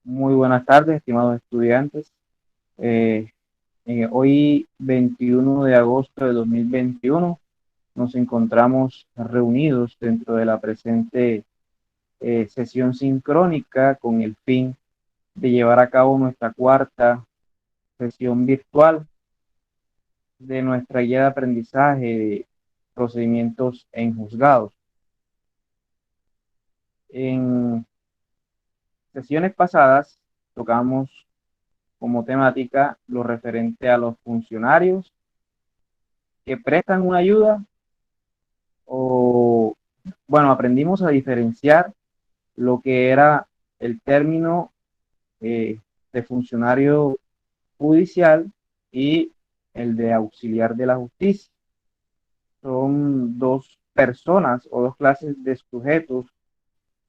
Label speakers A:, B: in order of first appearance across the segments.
A: Muy buenas tardes, estimados estudiantes. Eh, Hoy, 21 de agosto de 2021, nos encontramos reunidos dentro de la presente sesión sincrónica con el fin de llevar a cabo nuestra cuarta sesión virtual de nuestra guía de aprendizaje de procedimientos en juzgados. En sesiones pasadas tocamos como temática lo referente a los funcionarios que prestan una ayuda o, bueno, aprendimos a diferenciar lo que era el término eh, de funcionario judicial y el de auxiliar de la justicia. Son dos personas o dos clases de sujetos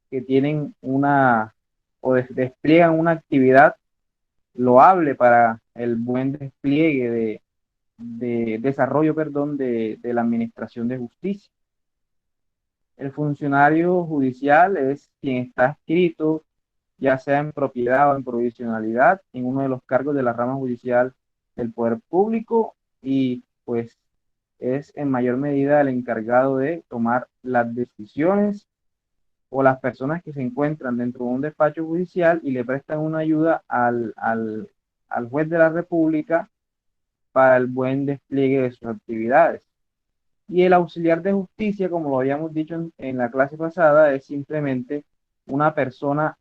A: que tienen una o despliegan una actividad loable para el buen despliegue de desarrollo, perdón, de la administración de justicia. El funcionario judicial es quien está adscrito, ya sea en propiedad o en provisionalidad, en uno de los cargos de la rama judicial del poder público y pues es en mayor medida el encargado de tomar las decisiones o las personas que se encuentran dentro de un despacho judicial y le prestan una ayuda al juez de la República para el buen despliegue de sus actividades. Y el auxiliar de justicia, como lo habíamos dicho en la clase pasada, es simplemente una persona,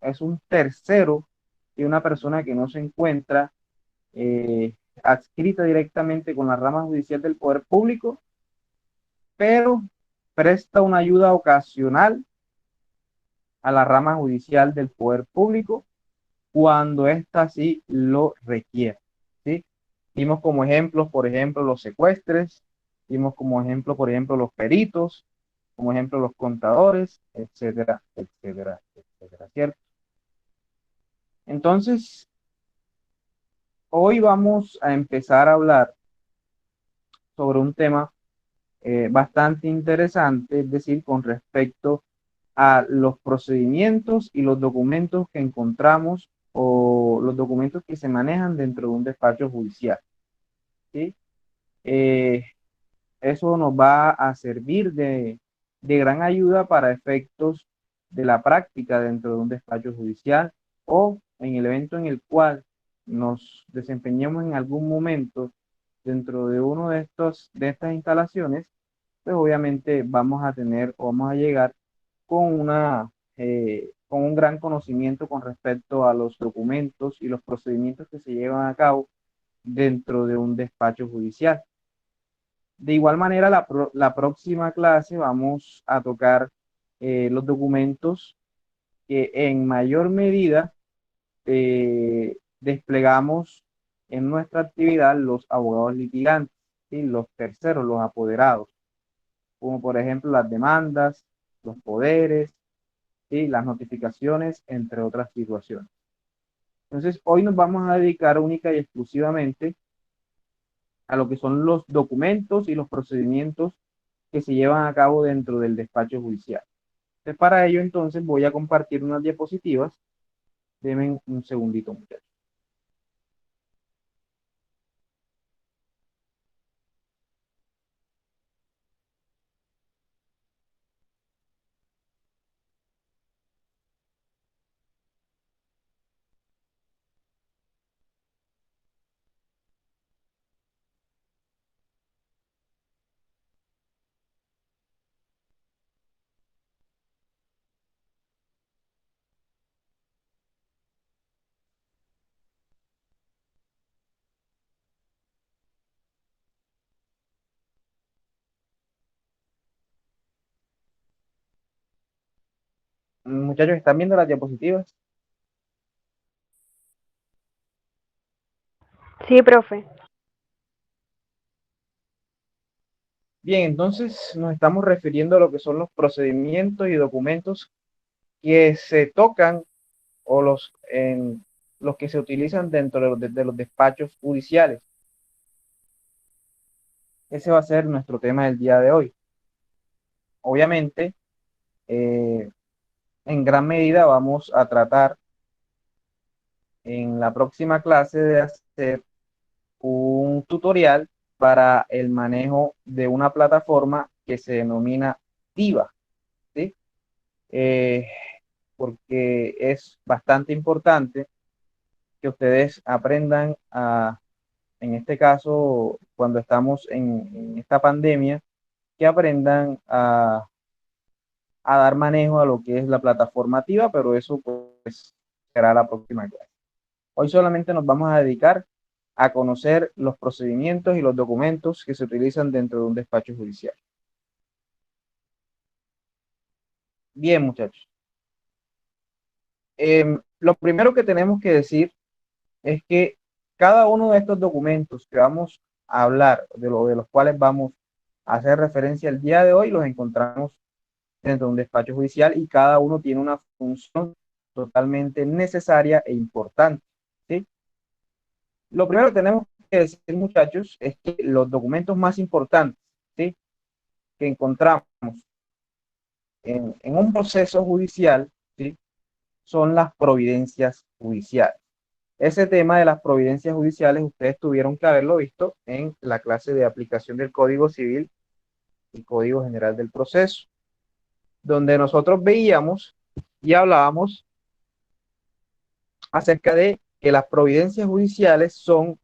A: es un tercero y una persona que no se encuentra adscrita directamente con la rama judicial del poder público, pero presta una ayuda ocasional a la rama judicial del poder público cuando ésta sí lo requiere, ¿sí? Vimos como ejemplos, por ejemplo, los secuestres, vimos como ejemplo, por ejemplo, los peritos, como ejemplo, los contadores, etcétera, etcétera, etcétera, ¿cierto? Entonces, hoy vamos a empezar a hablar sobre un tema bastante interesante, es decir, con respecto a los procedimientos y los documentos que encontramos o los documentos que se manejan dentro de un despacho judicial, ¿sí? Eh, Eso nos va a servir de gran ayuda para efectos de la práctica dentro de un despacho judicial o en el evento en el cual nos desempeñemos en algún momento dentro de uno de estas instalaciones, pues obviamente vamos a tener o vamos a llegar con un gran conocimiento con respecto a los documentos y los procedimientos que se llevan a cabo dentro de un despacho judicial. De igual manera, la próxima clase vamos a tocar los documentos que en mayor medida desplegamos en nuestra actividad los abogados litigantes y los terceros, los apoderados, como por ejemplo las demandas, los poderes y las notificaciones, entre otras situaciones. Entonces, hoy nos vamos a dedicar única y exclusivamente a lo que son los documentos y los procedimientos que se llevan a cabo dentro del despacho judicial. Entonces, para ello, entonces, voy a compartir unas diapositivas. Denme un segundito, muchachos. Muchachos, ¿están viendo las diapositivas?
B: Sí, profe.
A: Bien, entonces nos estamos refiriendo a lo que son los procedimientos y documentos que se tocan o los que se utilizan dentro de los despachos judiciales. Ese va a ser nuestro tema del día de hoy. Obviamente, en gran medida vamos a tratar en la próxima clase de hacer un tutorial para el manejo de una plataforma que se denomina Diva, ¿sí? Eh, Porque es bastante importante que ustedes aprendan en este caso, cuando estamos en esta pandemia, que aprendan a dar manejo a lo que es la plataforma activa, pero eso pues será la próxima clase. Hoy solamente nos vamos a dedicar a conocer los procedimientos y los documentos que se utilizan dentro de un despacho judicial. Bien, muchachos. Lo primero que tenemos que decir es que cada uno de estos documentos que vamos a hablar, de los cuales vamos a hacer referencia el día de hoy, los encontramos dentro de un despacho judicial y cada uno tiene una función totalmente necesaria e importante, ¿sí? Lo primero que tenemos que decir, muchachos, es que los documentos más importantes, ¿sí?, que encontramos en un proceso judicial, ¿sí?, son las providencias judiciales. Ese tema de las providencias judiciales ustedes tuvieron que haberlo visto en la clase de aplicación del Código Civil y Código General del Proceso, donde nosotros veíamos y hablábamos acerca de que las providencias judiciales son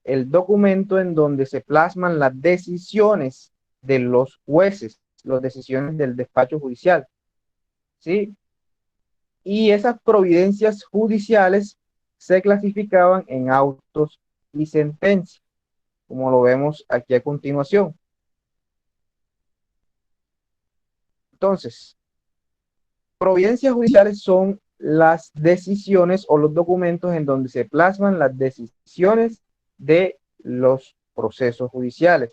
A: el documento en donde se plasman las decisiones de los jueces, las decisiones del despacho judicial, ¿sí? Y esas providencias judiciales se clasificaban en autos y sentencias, como lo vemos aquí a continuación. Entonces, providencias judiciales son las decisiones o los documentos en donde se plasman las decisiones de los procesos judiciales.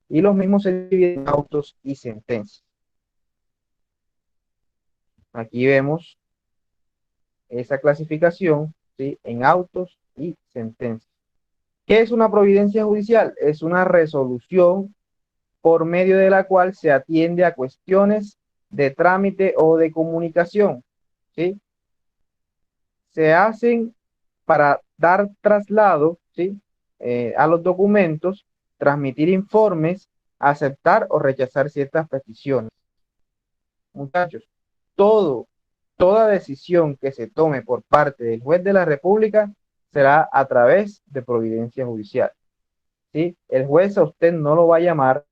A: Y los mismos se dividen en autos y sentencias. Aquí vemos esa clasificación, ¿sí?, en autos y sentencias. ¿Qué es una providencia judicial? Es una resolución por medio de la cual se atiende a cuestiones de trámite o de comunicación, ¿sí? Se hacen para dar traslado, ¿sí?, a los documentos, transmitir informes, aceptar o rechazar ciertas peticiones. Muchachos, toda decisión que se tome por parte del juez de la República será a través de providencia judicial, ¿sí? El juez a usted no lo va a llamar,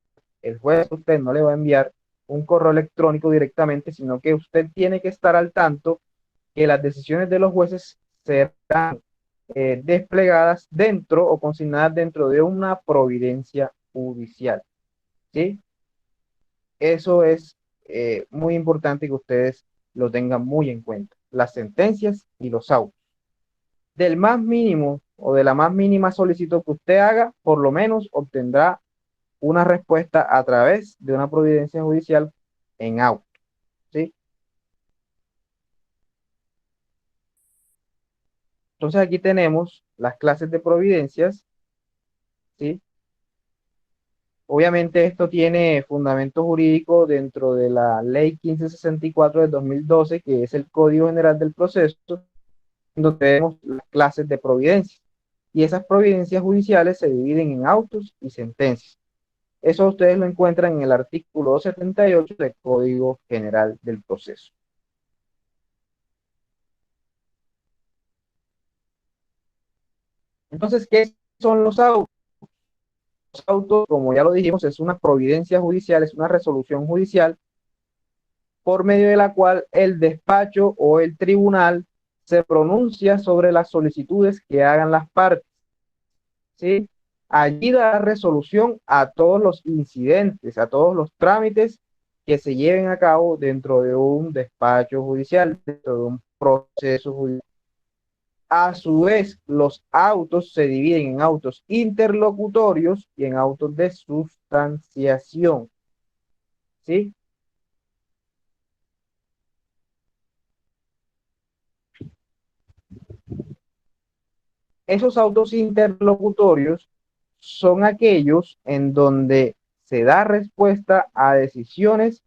A: el juez a usted no le va a enviar un correo electrónico directamente, sino que usted tiene que estar al tanto que las decisiones de los jueces serán desplegadas dentro o consignadas dentro de una providencia judicial, ¿sí? Eso es muy importante que ustedes lo tengan muy en cuenta. Las sentencias y los autos. Del más mínimo o de la más mínima solicitud que usted haga, por lo menos obtendrá una respuesta a través de una providencia judicial en auto, ¿sí? Entonces aquí tenemos las clases de providencias, ¿sí? Obviamente esto tiene fundamento jurídico dentro de la Ley 1564 de 2012, que es el Código General del Proceso, donde vemos las clases de providencias. Y esas providencias judiciales se dividen en autos y sentencias. Eso ustedes lo encuentran en el artículo 278 del Código General del Proceso. Entonces, ¿qué son los autos? Los autos, como ya lo dijimos, es una providencia judicial, es una resolución judicial por medio de la cual el despacho o el tribunal se pronuncia sobre las solicitudes que hagan las partes, ¿sí? Allí da resolución a todos los incidentes, a todos los trámites que se lleven a cabo dentro de un despacho judicial, dentro de un proceso judicial. A su vez, los autos se dividen en autos interlocutorios y en autos de sustanciación, ¿sí? Esos autos interlocutorios son aquellos en donde se da respuesta a decisiones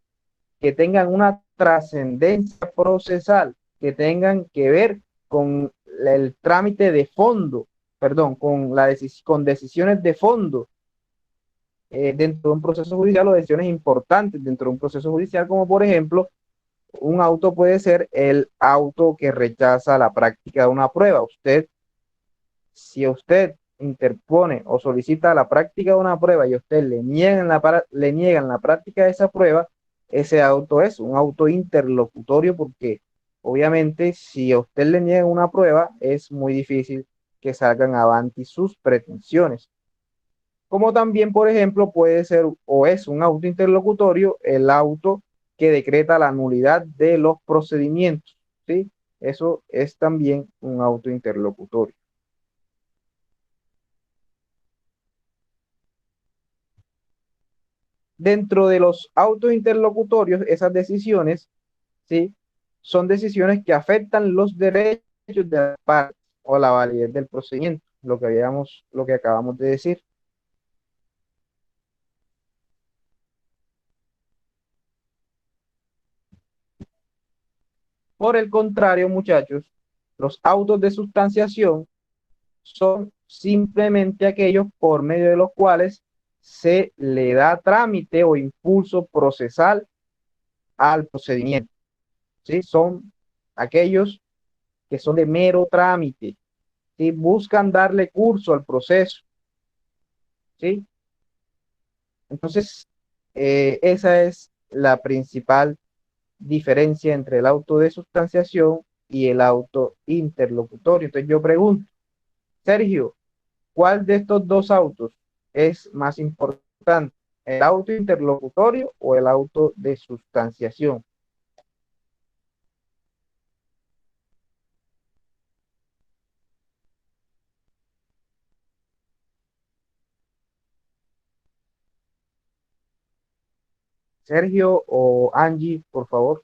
A: que tengan una trascendencia procesal, que tengan que ver con el trámite de fondo, perdón, con decisiones de fondo dentro de un proceso judicial o decisiones importantes dentro de un proceso judicial, como por ejemplo, un auto puede ser el auto que rechaza la práctica de una prueba. Si usted interpone o solicita la práctica de una prueba y a usted le niegan la práctica de esa prueba, ese auto es un auto interlocutorio porque obviamente si a usted le niegan una prueba es muy difícil que salgan avanti sus pretensiones. Como también, por ejemplo, puede ser o es un auto interlocutorio el auto que decreta la nulidad de los procedimientos, ¿sí? Eso es también un auto interlocutorio. Dentro de los autos interlocutorios, esas decisiones, ¿sí? Son decisiones que afectan los derechos de la parte o la validez del procedimiento, lo que acabamos de decir. Por el contrario, muchachos, los autos de sustanciación son simplemente aquellos por medio de los cuales se le da trámite o impulso procesal al procedimiento, ¿sí? Son aquellos que son de mero trámite, ¿sí? Buscan darle curso al proceso, ¿sí? Entonces, esa es la principal diferencia entre el auto de sustanciación y el auto interlocutorio. Entonces yo pregunto, Sergio, ¿cuál de estos dos autos es más importante? ¿El auto interlocutorio o el auto de sustanciación? Sergio o Angie, por favor,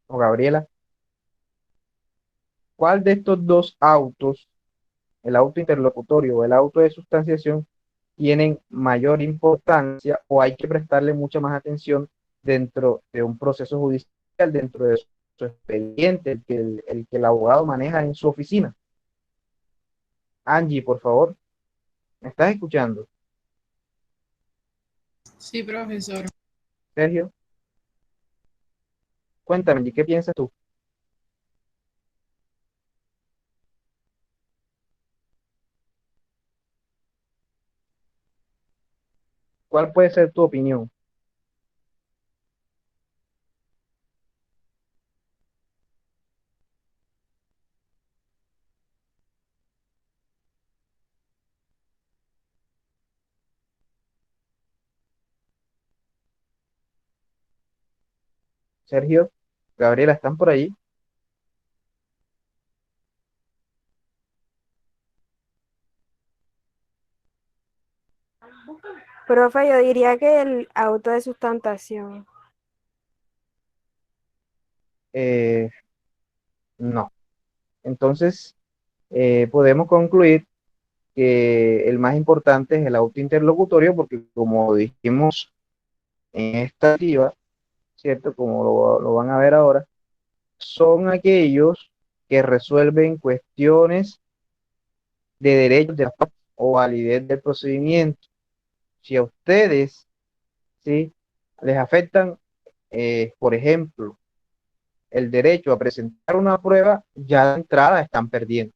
A: o Gabriela, ¿cuál de estos dos autos, el auto interlocutorio o el auto de sustanciación, tienen mayor importancia o hay que prestarle mucha más atención dentro de un proceso judicial, dentro de su expediente, el que el abogado maneja en su oficina? Angie, por favor, ¿me estás escuchando?
B: Sí, profesor.
A: Sergio, cuéntame, Angie, ¿qué piensas tú? ¿Cuál puede ser tu opinión? Sergio, Gabriela, ¿están por allí?
C: Profe, yo diría que el auto de sustentación.
A: Eh, no. Entonces, podemos concluir que el más importante es el auto interlocutorio porque como dijimos en esta activa, ¿cierto? Como lo van a ver ahora, son aquellos que resuelven cuestiones de derechos de la parte o validez del procedimiento. Si a ustedes, ¿sí? Les afectan, por ejemplo, el derecho a presentar una prueba, ya de entrada están perdiendo,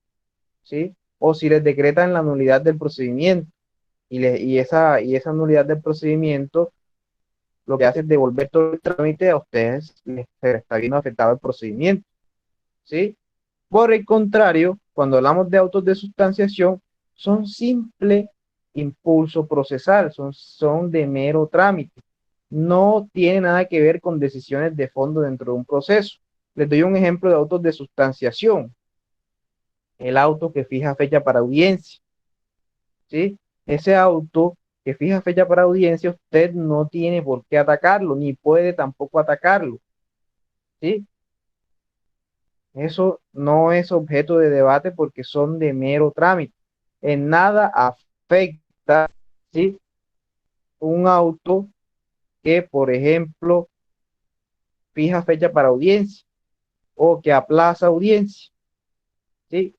A: ¿sí? O si les decretan la nulidad del procedimiento y esa nulidad del procedimiento lo que hace es devolver todo el trámite a ustedes, se les está viendo afectado el procedimiento, ¿sí? Por el contrario, cuando hablamos de autos de sustanciación, son simple impulso procesal, son de mero trámite. No tiene nada que ver con decisiones de fondo dentro de un proceso. Les doy un ejemplo de autos de sustanciación. El auto que fija fecha para audiencia, ¿sí? Ese auto que fija fecha para audiencia, usted no tiene por qué atacarlo, ni puede tampoco atacarlo, ¿sí? Eso no es objeto de debate porque son de mero trámite. En nada afecta, ¿sí? Un auto que, por ejemplo, fija fecha para audiencia o que aplaza audiencia, ¿sí?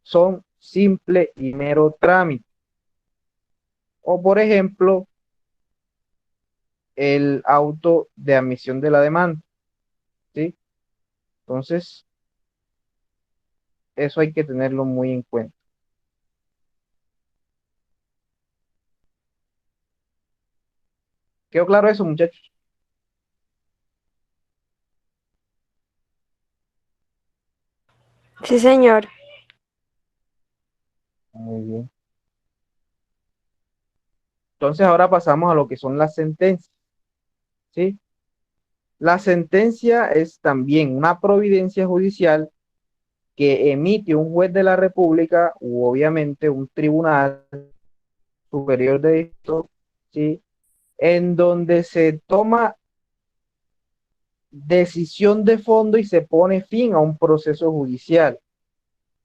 A: Son simple y mero trámite. O por ejemplo, el auto de admisión de la demanda, ¿sí? Entonces, eso hay que tenerlo muy en cuenta. ¿Quedó claro eso, muchachos?
C: Sí, señor.
A: Muy bien. Entonces, ahora pasamos a lo que son las sentencias, ¿sí? La sentencia es también una providencia judicial que emite un juez de la República u obviamente un tribunal superior de esto, ¿sí? En donde se toma decisión de fondo y se pone fin a un proceso judicial,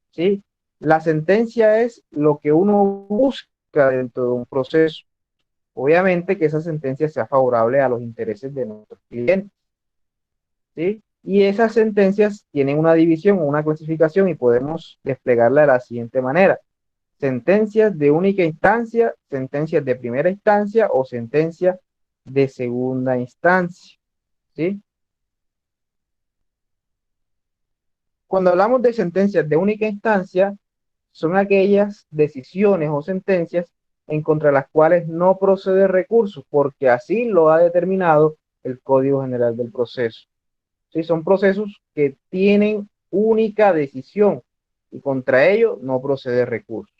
A: ¿sí? La sentencia es lo que uno busca dentro de un proceso. Obviamente que esa sentencia sea favorable a los intereses de nuestros clientes, ¿sí? Y esas sentencias tienen una división o una clasificación y podemos desplegarla de la siguiente manera: sentencias de única instancia, sentencias de primera instancia o sentencia de segunda instancia, ¿sí? Cuando hablamos de sentencias de única instancia, son aquellas decisiones o sentencias en contra de las cuales no procede recurso, porque así lo ha determinado el Código General del Proceso. ¿Sí? Son procesos que tienen única decisión y contra ello no procede recurso.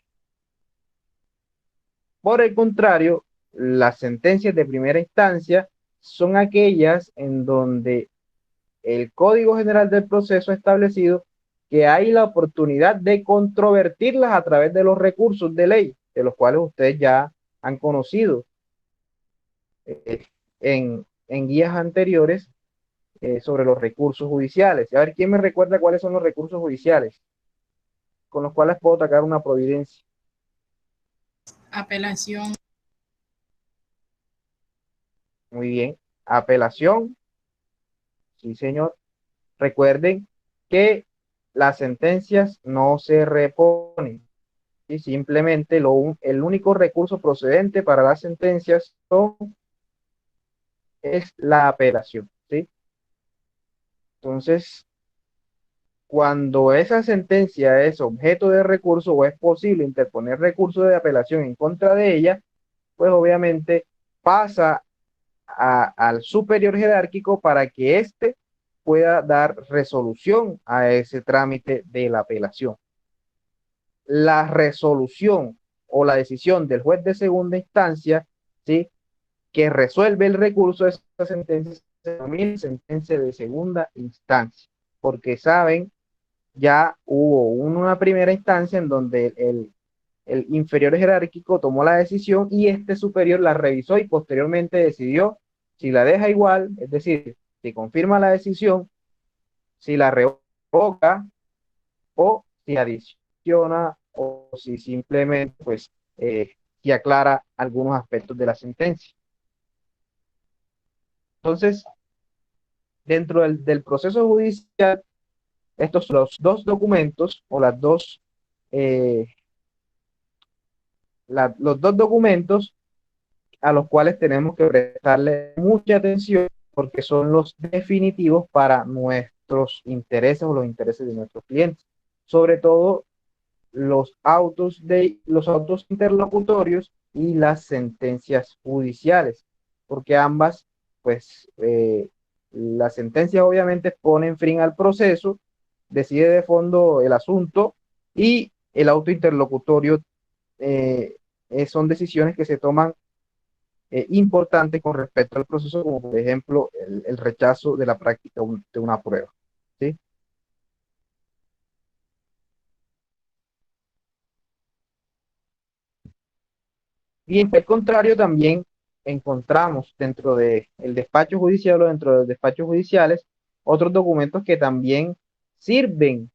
A: Por el contrario, las sentencias de primera instancia son aquellas en donde el Código General del Proceso ha establecido que hay la oportunidad de controvertirlas a través de los recursos de ley, de los cuales ustedes ya han conocido eh, en guías anteriores sobre los recursos judiciales. A ver, ¿quién me recuerda cuáles son los recursos judiciales con los cuales puedo atacar una providencia?
B: Apelación.
A: Muy bien. Apelación, sí, señor. Recuerden que las sentencias no se reponen. Y simplemente el único recurso procedente para las sentencias es la apelación, ¿sí? Entonces, cuando esa sentencia es objeto de recurso o es posible interponer recurso de apelación en contra de ella, pues obviamente pasa al superior jerárquico para que éste pueda dar resolución a ese trámite de la apelación. La resolución o la decisión del juez de segunda instancia, ¿sí?, que resuelve el recurso de esa sentencia, se denomina sentencia de segunda instancia, porque saben, ya hubo una primera instancia en donde el inferior jerárquico tomó la decisión y este superior la revisó y posteriormente decidió si la deja igual, es decir, si confirma la decisión, si la revoca o si adiciona o si simplemente pues si aclara algunos aspectos de la sentencia. Entonces, dentro del proceso judicial, estos son los dos documentos o eh, los dos documentos a los cuales tenemos que prestarle mucha atención porque son los definitivos para nuestros intereses o los intereses de nuestros clientes. Sobre todo los autos interlocutorios y las sentencias judiciales, porque ambas, pues, las sentencias obviamente ponen fin al proceso, decide de fondo el asunto y el auto interlocutorio son decisiones que se toman importantes con respecto al proceso, como por ejemplo el rechazo de la práctica de una prueba, ¿sí? Y en el contrario, también encontramos dentro del despacho judicial o dentro de los despachos judiciales otros documentos que también sirven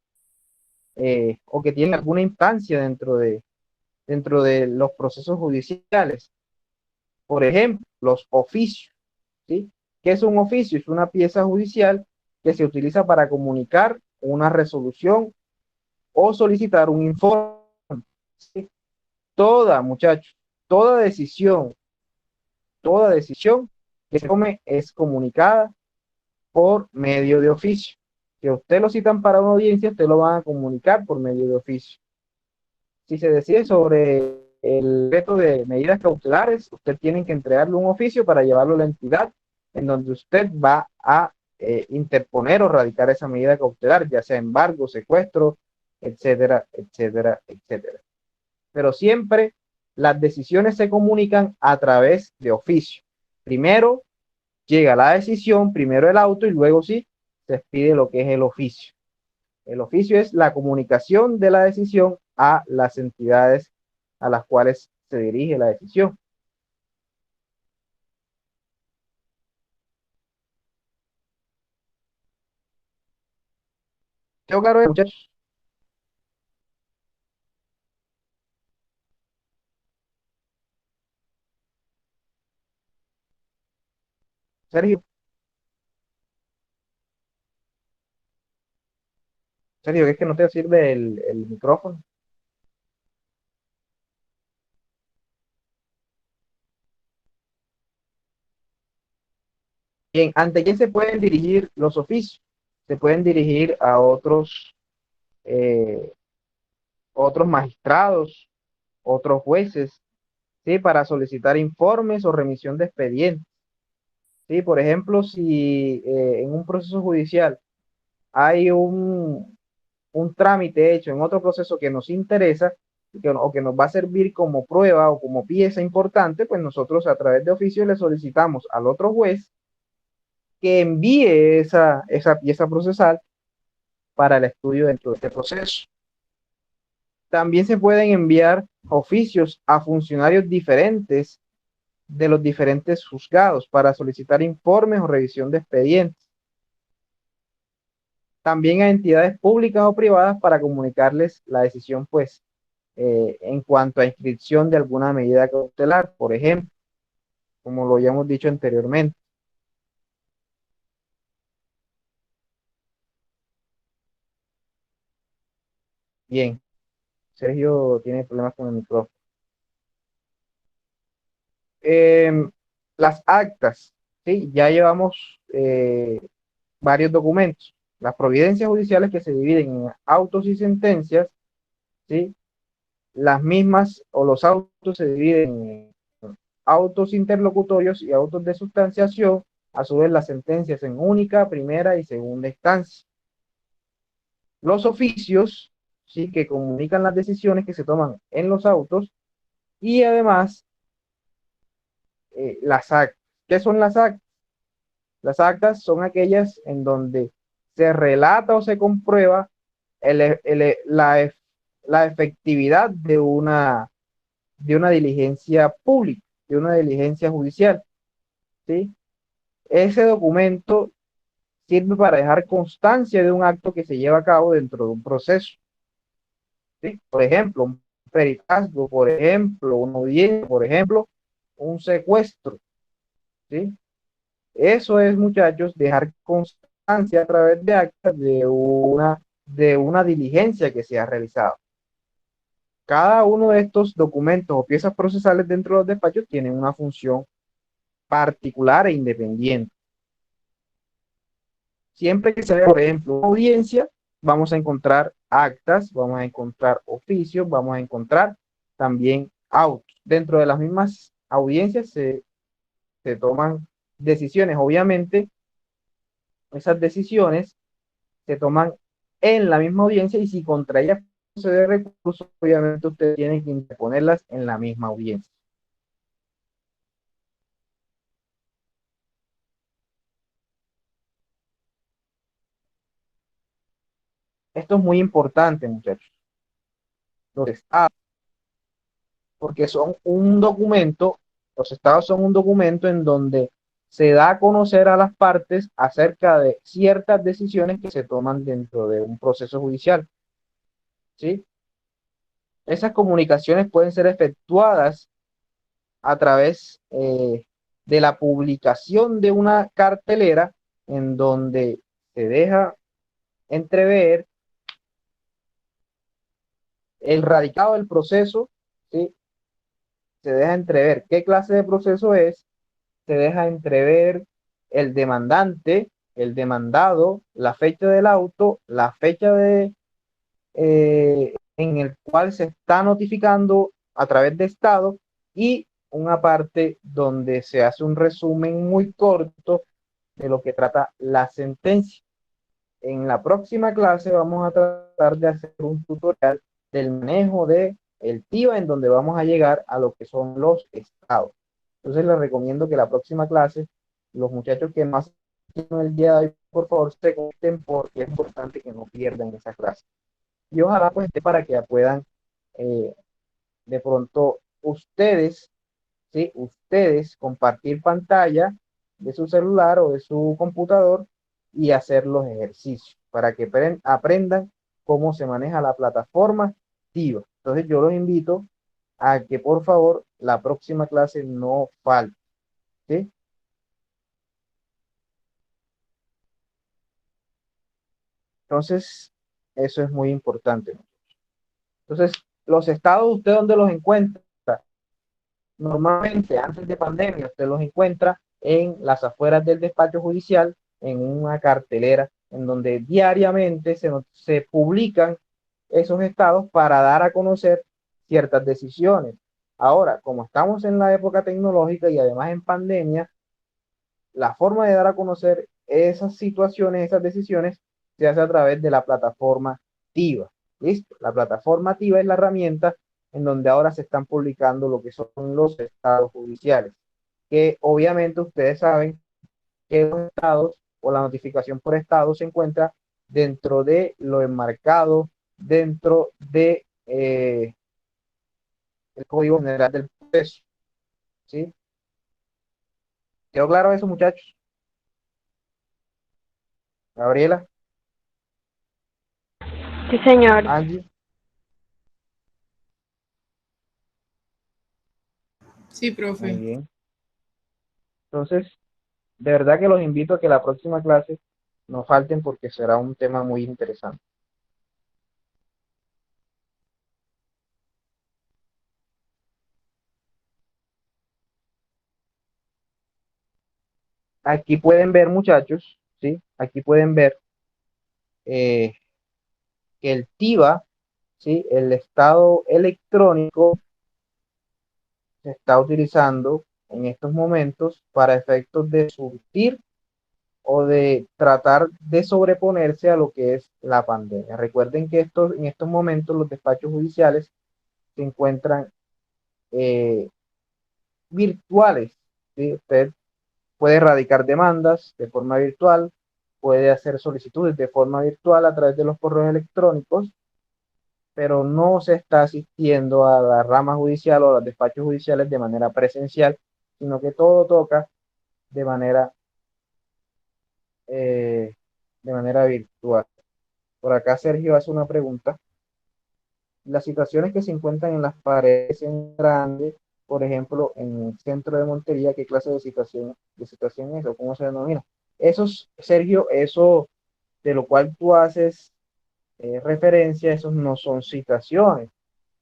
A: o que tienen alguna instancia dentro de los procesos judiciales. Por ejemplo, los oficios, ¿sí?, ¿Qué es un oficio? Es una pieza judicial que se utiliza para comunicar una resolución o solicitar un informe. ¿Sí? Muchachos, toda decisión que se tome es comunicada por medio de oficio. Si a usted lo citan para una audiencia, usted lo van a comunicar por medio de oficio. Si se decide sobre el veto de medidas cautelares, usted tiene que entregarle un oficio para llevarlo a la entidad en donde usted va a interponer o radicar esa medida cautelar, ya sea embargo, secuestro, etcétera, etcétera, etcétera. Pero siempre las decisiones se comunican a través de oficio. Primero llega la decisión, primero el auto y luego sí se expide lo que es el oficio. El oficio es la comunicación de la decisión a las entidades a las cuales se dirige la decisión. ¿Quedó claro, muchachos? Sergio, Sergio, que es que no te sirve el micrófono. Bien, ¿ante quién se pueden dirigir los oficios? Se pueden dirigir a eh, otros magistrados, otros jueces, ¿sí? Para solicitar informes o remisión de expedientes. ¿Sí? Por ejemplo, si en un proceso judicial hay un trámite hecho en otro proceso que nos interesa o que nos va a servir como prueba o como pieza importante, pues nosotros a través de oficio le solicitamos al otro juez que envíe esa pieza procesal para el estudio dentro de este proceso. También se pueden enviar oficios a funcionarios diferentes de los diferentes juzgados para solicitar informes o revisión de expedientes. También a entidades públicas o privadas para comunicarles la decisión, pues, en cuanto a inscripción de alguna medida cautelar, por ejemplo, como lo habíamos dicho anteriormente. Bien, Sergio tiene problemas con el micrófono. Em, las actas, ¿sí? Ya llevamos varios documentos. Las providencias judiciales que se dividen en autos y sentencias, ¿sí? Las mismas o los autos se dividen en autos interlocutorios y autos de sustanciación, a su vez las sentencias en única, primera y segunda instancia. Los oficios, ¿sí? Que comunican las decisiones que se toman en los autos y además las actas. ¿Qué son las actas? Las actas son aquellas en donde se relata o se comprueba el- el- la, ef- la efectividad de una diligencia pública, de una diligencia judicial, ¿sí? Ese documento sirve para dejar constancia de un acto que se lleva a cabo dentro de un proceso, ¿sí? Por ejemplo, un peritazgo, por ejemplo, una audiencia, por ejemplo, un secuestro, ¿sí? Eso es, muchachos, dejar constancia a través de actas de una diligencia que se ha realizado. Cada uno de estos documentos o piezas procesales dentro de los despachos tienen una función particular e independiente. Siempre que se ve, por ejemplo, una audiencia, vamos a encontrar actas, vamos a encontrar oficios, vamos a encontrar también autos. Dentro de las mismas audiencias se toman decisiones. Obviamente, esas decisiones se toman en la misma audiencia y si contra ellas procede recurso, obviamente ustedes tienen que interponerlas en la misma audiencia. Esto es muy importante, muchachos. Los estados, porque son un documento, los estados son un documento en donde se da a conocer a las partes acerca de ciertas decisiones que se toman dentro de un proceso judicial, ¿sí? Esas comunicaciones pueden ser efectuadas a través de la publicación de una cartelera en donde se deja entrever el radicado del proceso, ¿sí? Se deja entrever qué clase de proceso es, se deja entrever el demandante, el demandado, la fecha del auto, la fecha en el cual se está notificando a través de estado y una parte donde se hace un resumen muy corto de lo que trata la sentencia. En la próxima clase vamos a tratar de hacer un tutorial del manejo de el TIVA en donde vamos a llegar a lo que son los estados. Entonces les recomiendo que la próxima clase, los muchachos que más el día de hoy, por favor, se conecten porque es importante que no pierdan esa clase. Y ojalá pues esté para que puedan eh, de pronto ustedes, ¿sí? Ustedes compartir pantalla de su celular o de su computador y hacer los ejercicios para que aprendan cómo se maneja la plataforma TIVA. Entonces yo los invito a que por favor la próxima clase no falte, ¿sí? Entonces eso es muy importante. Entonces, los estados, ¿usted dónde los encuentra? Normalmente, antes de pandemia, usted los encuentra en las afueras del despacho judicial, en una cartelera, en donde diariamente se publican esos estados para dar a conocer ciertas decisiones. Ahora, como estamos en la época tecnológica y además en pandemia, la forma de dar a conocer esas situaciones, esas decisiones, se hace a través de la plataforma TIVA. ¿Listo? La plataforma TIVA es la herramienta en donde ahora se están publicando lo que son los estados judiciales, que obviamente ustedes saben que los estados o la notificación por estado se encuentra dentro de lo enmarcado, dentro de el Código General del Proceso. ¿Sí? ¿Quedó claro eso, muchachos? Gabriela,
C: Sí, señor.
A: Angie,
B: Sí,
A: muy
B: profe.
A: bien. Entonces, de verdad que los invito a que la próxima clase no falten porque será un tema muy interesante. Aquí pueden ver, muchachos, ¿sí? Aquí pueden ver eh, que el TIVA, ¿sí? El estado electrónico se está utilizando en estos momentos para efectos de surtir o de tratar de sobreponerse a lo que es la pandemia. Recuerden que en estos momentos los despachos judiciales se encuentran eh, virtuales, ¿sí? Usted puede radicar demandas de forma virtual, puede hacer solicitudes de forma virtual a través de los correos electrónicos, pero no se está asistiendo a la rama judicial o a los despachos judiciales de manera presencial, sino que todo toca de manera, eh, de manera virtual. Por acá Sergio hace una pregunta. Las situaciones que se encuentran en las paredes en grande, por ejemplo, en el centro de Montería, ¿qué clase de situación es o cómo se denomina? Esos, Sergio, eso de lo cual tú haces referencia, esos no son citaciones,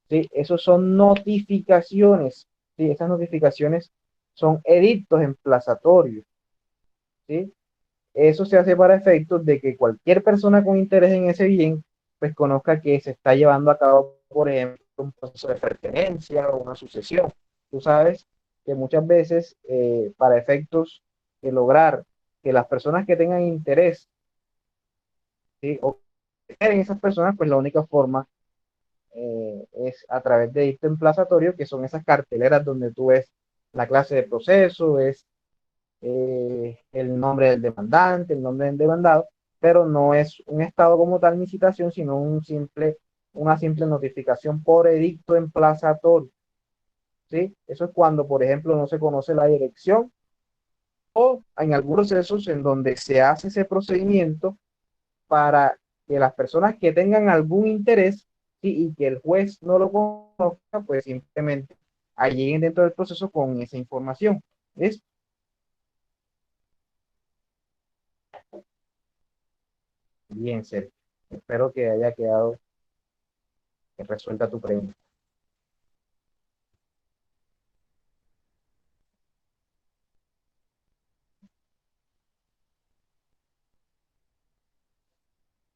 A: ¿sí? Esos son notificaciones, ¿sí? Esas notificaciones son edictos emplazatorios, ¿sí? Eso se hace para efectos de que cualquier persona con interés en ese bien, pues conozca que se está llevando a cabo, por ejemplo, un proceso de pertenencia o una sucesión. Tú sabes que muchas veces, para efectos de lograr que las personas que tengan interés, ¿sí? O en esas personas, pues la única forma es a través de dicto emplazatorio, que son esas carteleras donde tú ves la clase de proceso, ves el nombre del demandante, el nombre del demandado, pero no es un estado como tal ni citación, sino una simple notificación por edicto emplazatorio. ¿Sí? Eso es cuando, por ejemplo, no se conoce la dirección o en algunos procesos en donde se hace ese procedimiento para que las personas que tengan algún interés, ¿sí? Y que el juez no lo conozca, pues simplemente lleguen dentro del proceso con esa información. ¿Ves? Bien, Sergio. Espero que haya quedado resuelta tu pregunta.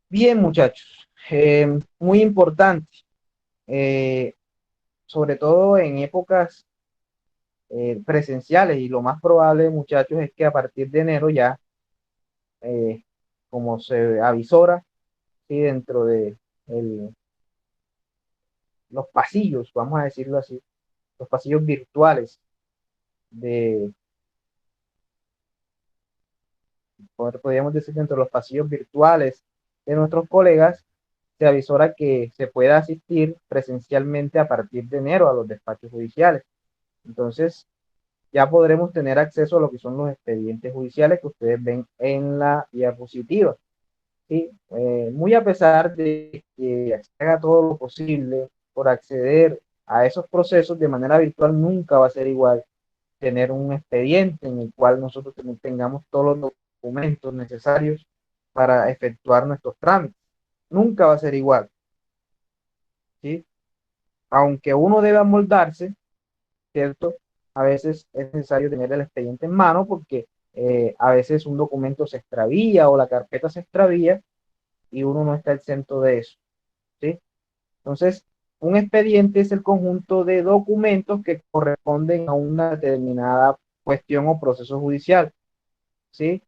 A: Bien, muchachos. Muy importante, eh, sobre todo en épocas presenciales, y lo más probable, muchachos, es que a partir de enero ya, eh, como se avisora, ¿sí? Dentro de el- los pasillos, vamos a decirlo así, los pasillos virtuales de, podríamos decir, dentro de los pasillos virtuales de nuestros colegas, se avisora que se pueda asistir presencialmente a partir de enero a los despachos judiciales. Entonces, ya podremos tener acceso a lo que son los expedientes judiciales que ustedes ven en la diapositiva. ¿Sí? Muy a pesar de que se haga todo lo posible por acceder a esos procesos de manera virtual, nunca va a ser igual tener un expediente en el cual nosotros tengamos todos los documentos necesarios para efectuar nuestros trámites. Nunca va a ser igual, ¿sí? Aunque uno debe amoldarse, ¿cierto? A veces es necesario tener el expediente en mano porque a veces un documento se extravía o la carpeta se extravía y uno no está exento de eso, ¿sí? Entonces, un expediente es el conjunto de documentos que corresponden a una determinada cuestión o proceso judicial, ¿sí?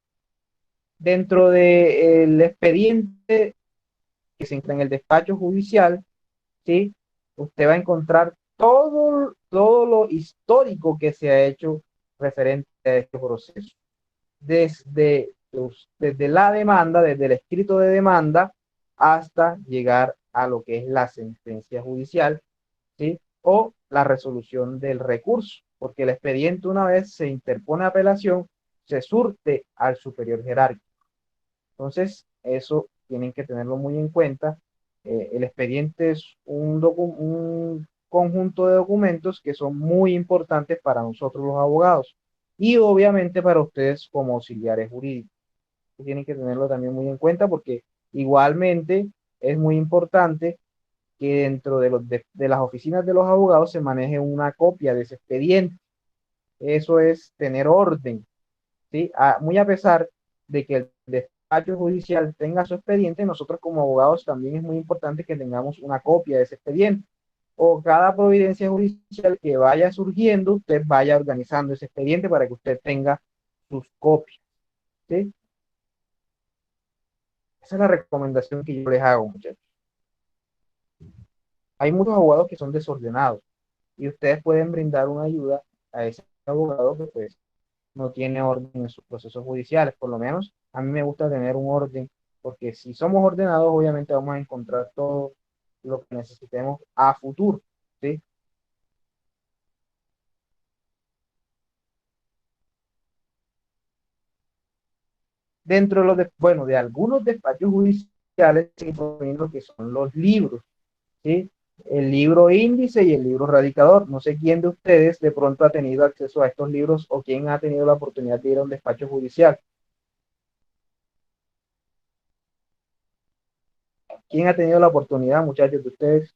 A: Dentro del expediente que se encuentra en el despacho judicial, ¿sí? Usted va a encontrar todo lo histórico que se ha hecho referente a este proceso. Desde la demanda, desde el escrito de demanda, hasta llegar a lo que es la sentencia judicial, ¿sí? O la resolución del recurso, porque el expediente, una vez se interpone apelación, se surte al superior jerárquico. Entonces, eso tienen que tenerlo muy en cuenta. El expediente es un conjunto de documentos que son muy importantes para nosotros los abogados y obviamente para ustedes como auxiliares jurídicos. Tienen que tenerlo también muy en cuenta porque igualmente es muy importante que dentro de las oficinas de los abogados se maneje una copia de ese expediente. Eso es tener orden, ¿sí? Muy a pesar de que el despacho judicial tenga su expediente, nosotros como abogados también es muy importante que tengamos una copia de ese expediente. O cada providencia judicial que vaya surgiendo, usted vaya organizando ese expediente para que usted tenga sus copias, ¿sí? Esa es la recomendación que yo les hago, muchachos. Hay muchos abogados que son desordenados y ustedes pueden brindar una ayuda a ese abogado que pues no tiene orden en sus procesos judiciales. Por lo menos a mí me gusta tener un orden, porque si somos ordenados, obviamente vamos a encontrar todo lo que necesitemos a futuro, ¿sí? Dentro de bueno, de algunos despachos judiciales, se incluyen lo que son los libros, ¿sí? El libro índice y el libro radicador. No sé quién de ustedes de pronto ha tenido acceso a estos libros o quién ha tenido la oportunidad de ir a un despacho judicial. ¿Quién ha tenido la oportunidad, muchachos, de ustedes?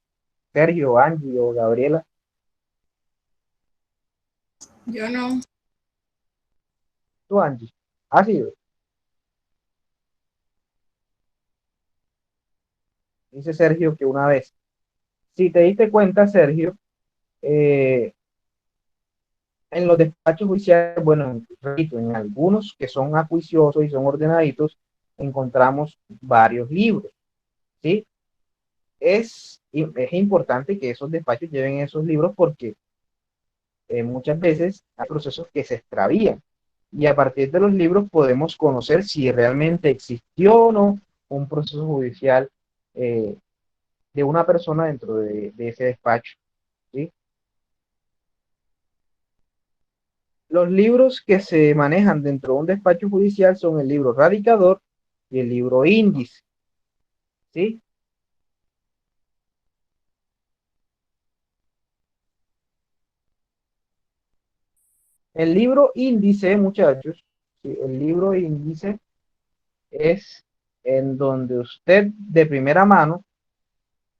A: Sergio, Angie o Gabriela.
B: Yo no.
A: Tú, Angie. ¿Ha sido? Dice Sergio que una vez. Si te diste cuenta, Sergio, eh, en los despachos judiciales, bueno, repito, en algunos que son acuiciosos y son ordenaditos, encontramos varios libros, ¿sí? Es importante que esos despachos lleven esos libros porque muchas veces hay procesos que se extravían y a partir de los libros podemos conocer si realmente existió o no un proceso judicial eh, de una persona dentro de ese despacho, ¿sí? Los libros que se manejan dentro de un despacho judicial son el libro radicador y el libro índice, ¿sí? El libro índice, muchachos, ¿sí? El libro índice es, en donde usted de primera mano,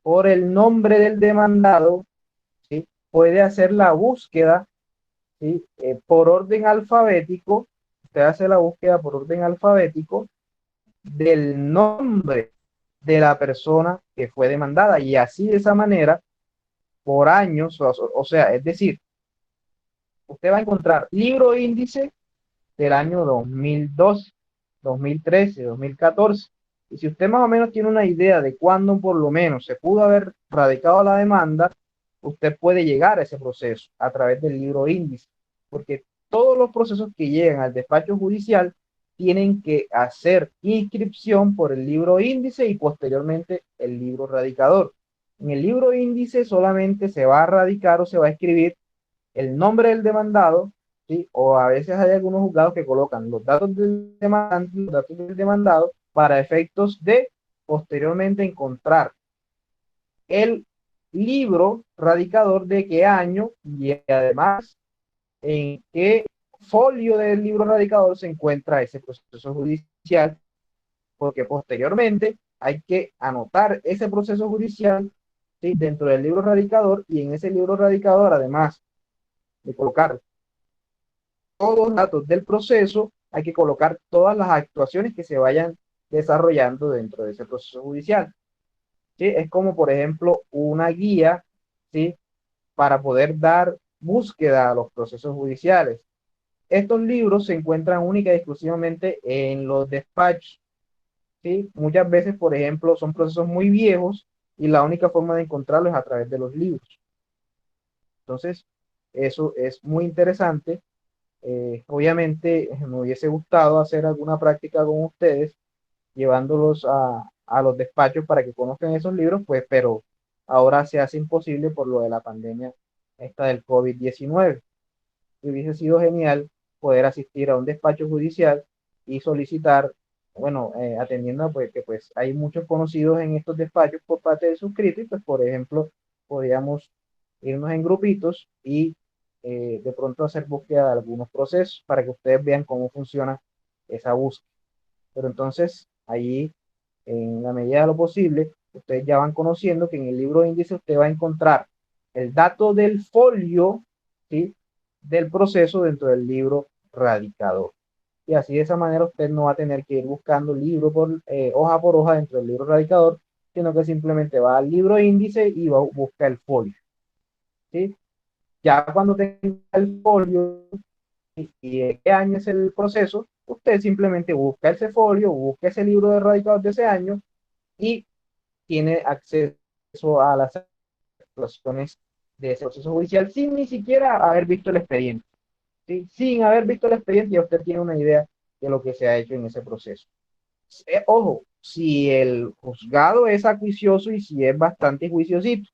A: por el nombre del demandado, ¿sí? Puede hacer la búsqueda, ¿sí? Por orden alfabético. Usted hace la búsqueda por orden alfabético del nombre de la persona que fue demandada, y así de esa manera por años, o sea, es decir, usted va a encontrar libro índice del año 2012, 2013, 2014. Y si usted más o menos tiene una idea de cuándo por lo menos se pudo haber radicado la demanda, usted puede llegar a ese proceso a través del libro índice, porque todos los procesos que llegan al despacho judicial tienen que hacer inscripción por el libro índice y posteriormente el libro radicador. En el libro índice solamente se va a radicar o se va a escribir el nombre del demandado, ¿sí? O a veces hay algunos juzgados que colocan los datos del demandante, los datos del demandado, para efectos de posteriormente encontrar el libro radicador de qué año y además en qué folio del libro radicador se encuentra ese proceso judicial, porque posteriormente hay que anotar ese proceso judicial, ¿sí? Dentro del libro radicador, y en ese libro radicador, además de colocar todos los datos del proceso, hay que colocar todas las actuaciones que se vayan desarrollando dentro de ese proceso judicial. ¿Sí? Es como, por ejemplo, una guía, ¿sí? Para poder dar búsqueda a los procesos judiciales. Estos libros se encuentran única y exclusivamente en los despachos. ¿Sí? Muchas veces, por ejemplo, son procesos muy viejos y la única forma de encontrarlos es a través de los libros. Entonces, eso es muy interesante. Obviamente me hubiese gustado hacer alguna práctica con ustedes, llevándolos a los despachos para que conozcan esos libros, pues, pero ahora se hace imposible por lo de la pandemia esta del COVID-19. Y hubiese sido genial poder asistir a un despacho judicial y solicitar, bueno, atendiendo pues que pues hay muchos conocidos en estos despachos por parte de suscritos, y pues por ejemplo podríamos irnos en grupitos y de pronto hacer búsqueda de algunos procesos para que ustedes vean cómo funciona esa búsqueda. Pero entonces allí, en la medida de lo posible, ustedes ya van conociendo que en el libro índice usted va a encontrar el dato del folio, ¿sí? Del proceso dentro del libro radicador. Y así de esa manera usted no va a tener que ir buscando libro hoja por hoja dentro del libro radicador, sino que simplemente va al libro índice y va a buscar el folio. ¿Sí? Ya cuando tenga el folio y de qué año es el proceso, usted simplemente busca ese folio, busca ese libro de radicador de ese año y tiene acceso a las actuaciones de ese proceso judicial sin ni siquiera haber visto el expediente. ¿Sí? Sin haber visto el expediente ya usted tiene una idea de lo que se ha hecho en ese proceso. Ojo, si el juzgado es acuicioso y si es bastante juiciosito,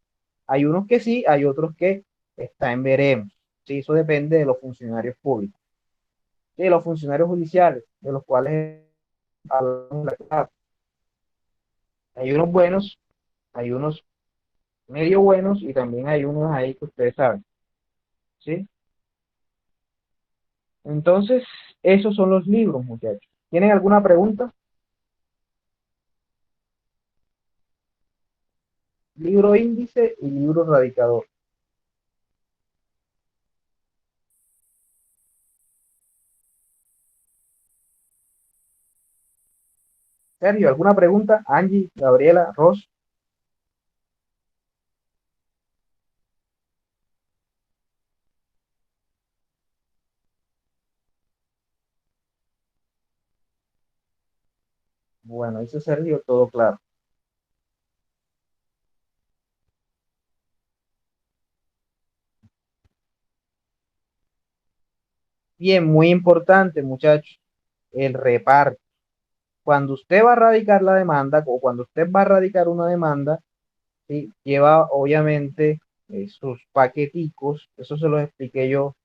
A: hay unos que sí, hay otros que está en veremos. ¿Sí? Eso depende de los funcionarios públicos, de los funcionarios judiciales, de los cuales hablamos. Hay unos buenos, hay unos medio buenos y también hay unos ahí que ustedes saben. ¿Sí? Entonces, esos son los libros, muchachos. ¿Tienen alguna pregunta? Libro índice y libro radicador. Sergio, ¿alguna pregunta? Angie, Gabriela, Ross. Bueno, dice Sergio, todo claro. Bien, muy importante, muchachos, el reparto. Cuando usted va a radicar la demanda o cuando usted va a radicar una demanda, ¿sí? Lleva obviamente sus paqueticos, eso se los expliqué yo,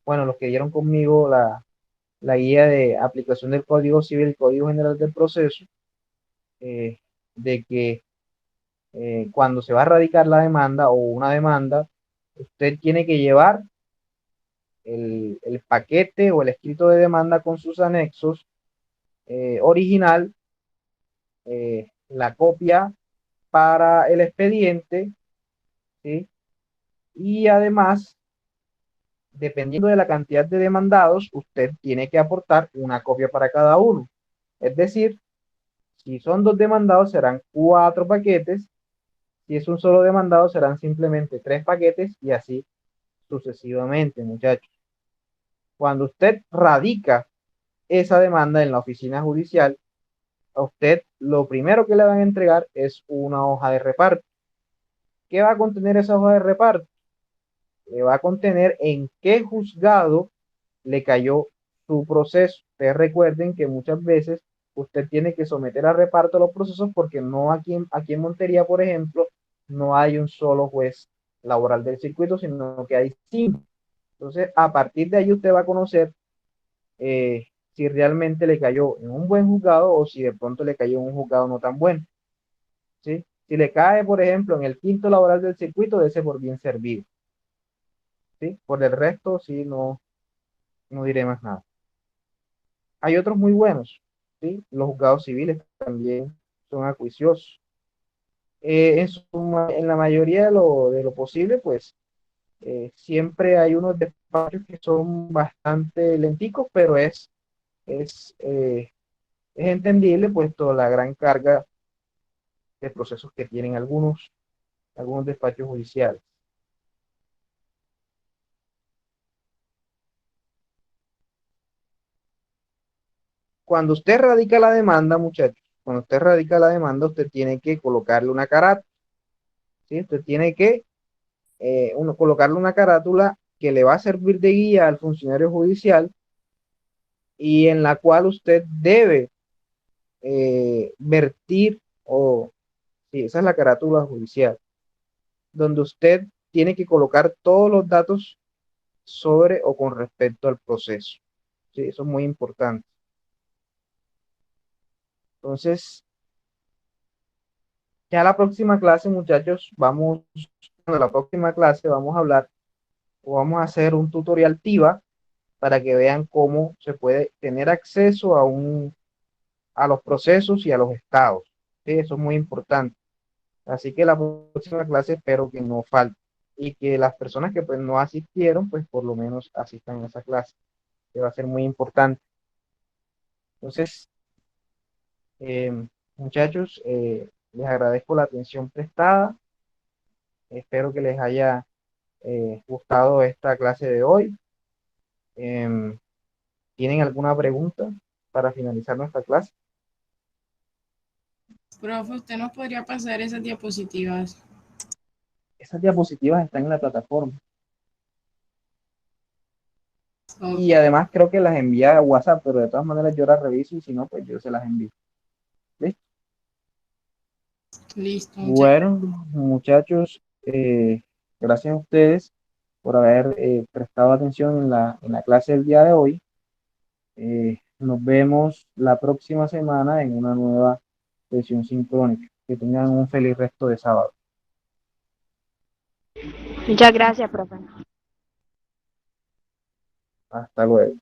A: bueno, los que dieron conmigo la guía de aplicación del Código Civil y Código General del Proceso, eh, de que cuando se va a radicar la demanda o una demanda, usted tiene que llevar el paquete o el escrito de demanda con sus anexos original, la copia para el expediente, ¿sí? Y además, dependiendo de la cantidad de demandados, usted tiene que aportar una copia para cada uno. Es decir, si son dos demandados serán 4 paquetes, si es un solo demandado serán simplemente 3 paquetes y así sucesivamente, muchachos. Cuando usted radica esa demanda en la oficina judicial, a usted lo primero que le van a entregar es una hoja de reparto. ¿Qué va a contener esa hoja de reparto? Le va a contener en qué juzgado le cayó su proceso. Ustedes recuerden que muchas veces usted tiene que someter a reparto los procesos porque no aquí en Montería, por ejemplo, no hay un solo juez laboral del circuito, sino que hay 5. Entonces, a partir de ahí usted va a conocer si realmente le cayó en un buen juzgado o si de pronto le cayó en un juzgado no tan bueno, ¿sí? Si le cae, por ejemplo, en el quinto laboral del circuito, dése por bien servido, ¿sí? Por el resto, sí, no diré más nada. Hay otros muy buenos, ¿sí? Los juzgados civiles también son acuiciosos. En la mayoría de lo posible, pues siempre hay unos despachos que son bastante lenticos, pero es, eh, es entendible, puesto la gran carga de procesos que tienen algunos despachos judiciales. Cuando usted radica la demanda, muchachos, cuando usted radica la demanda, usted tiene que colocarle una carátula, ¿sí? Usted tiene que colocarle una carátula que le va a servir de guía al funcionario judicial y en la cual usted debe vertir, o sí, esa es la carátula judicial, donde usted tiene que colocar todos los datos sobre o con respecto al proceso. Sí, eso es muy importante. Entonces, ya la próxima clase, muchachos, la próxima clase vamos a hablar o vamos a hacer un tutorial TIVA para que vean cómo se puede tener acceso a los procesos y a los estados. ¿Sí? Eso es muy importante. Así que la próxima clase espero que no falte y que las personas que pues no asistieron, pues por lo menos asistan a esa clase, que va a ser muy importante. Entonces, muchachos, les agradezco la atención prestada. Espero que les haya gustado esta clase de hoy. Em, ¿Tienen alguna pregunta para finalizar nuestra clase?
B: Profe, ¿usted nos podría pasar esas diapositivas?
A: Esas diapositivas están en la plataforma.
B: Ok,
A: Y además creo que las envía a WhatsApp, pero de todas maneras yo las reviso y si no, pues yo se las envío. ¿Listo?
B: listo, muchas
A: Bueno, muchachos, gracias a ustedes por haber prestado atención en la clase del día de hoy. Nos vemos la próxima semana en una nueva sesión sincrónica. Que tengan un feliz resto de sábado.
C: Muchas gracias, profe.
A: Hasta luego.